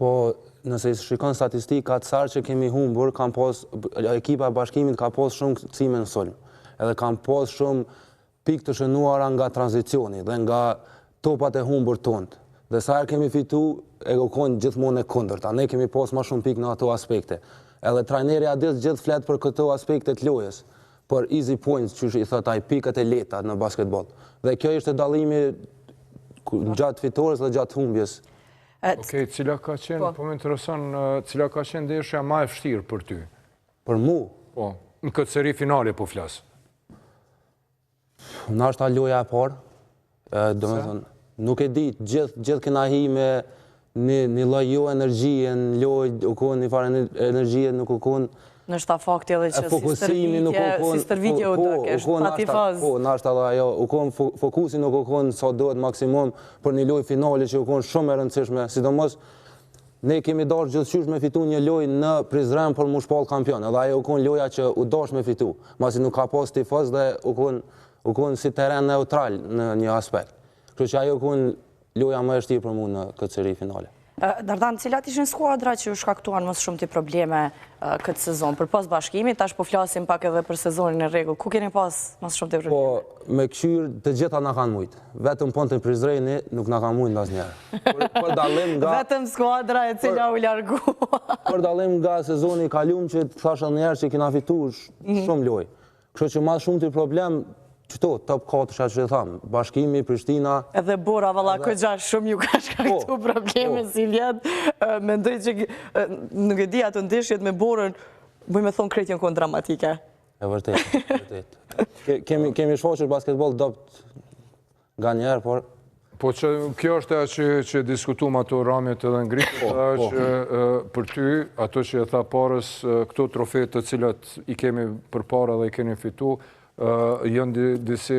Po, nëse shikon statistikat, sarë që kemi humbur, ekipa e Bashkimit ka pas shumë këcime në sulm. Edhe kam pas shumë pikë të shënuara nga tranzicioni dhe nga topat e humbur tonë. Dhe sa herë kemi fitu, e konë gjithmonë e kundërta. Ne kemi pas ma shumë pikë në ato aspekte. Edhe trajneri Adis gjithë flet për këto aspekte të lojës, për easy points, që i thot ai pikët e leta në basketbol. Dhe kjo ishte dallimi gjatë fitores dhe gjatë humbjes. Okej, cila ka qenë, po më intereson, cila ka qenë ndeshja ma e vështirë për ty? Për mu? Po, në këtë seri finale po flasë. Në është ta loja e parë, do me thonë, nuk e di, gjithë këna hi me një loj jo energjie, në loj, u konë një farë energjie, nuk u konë... Në shta fakti edhe që si stërvitje u të kesh, pa ti fazë. Po, në është edhe ajo, u konë fokusi nuk u konë sa dohet maksimum për një loj finale që u konë shumë e rëndësishme, sidomos ne kemi dash gjithëqysh me fitu një loj në Prizren për mu shpall kampion, edhe ajo u konë loja që u dash me fitu, masi nuk ka pas tifaz dhe u konë si teren neutral në një aspekt. Kështu që ajo u konë loja më e vështirë për mu në këtë seri finale. Dardan, cilat ishin skuadra që u shkaktuan mësë shumë të probleme këtë sezon? Për pas Bashkimit, tash po flasim pak edhe për sezonin e rregull. Ku keni pas mësë shumë të probleme? Po, me këshyrë të gjitha nga kanë mujtë. Vetëm Ponte Prizreni nuk nga kanë mujtë ndasnjëherë. Për dallim nga... Vetëm skuadra e cila u largua. Për dallim nga sezoni kalum që të thashë njerë që kina fitu shumë loj. Kështu që ma shumë të problem, qëto, top 4 që thamë, Bashkimi, Prishtina... Edhe Bora, valla, këgja shumë ju ka shkaktu probleme si vjetë. Mendoj që nuk e di atë ndeshjet me Borën, bëj me thonë kretjen konë dramatike. E vërtet. Kemi shoqër basketbol dopt nga njerë, por... Po që kjo është e që diskutum ato ramjet edhe ngritë, që për ty, ato që e tha parës, këto trofet të cilat i kemi për para dhe i keni fitu, janë disi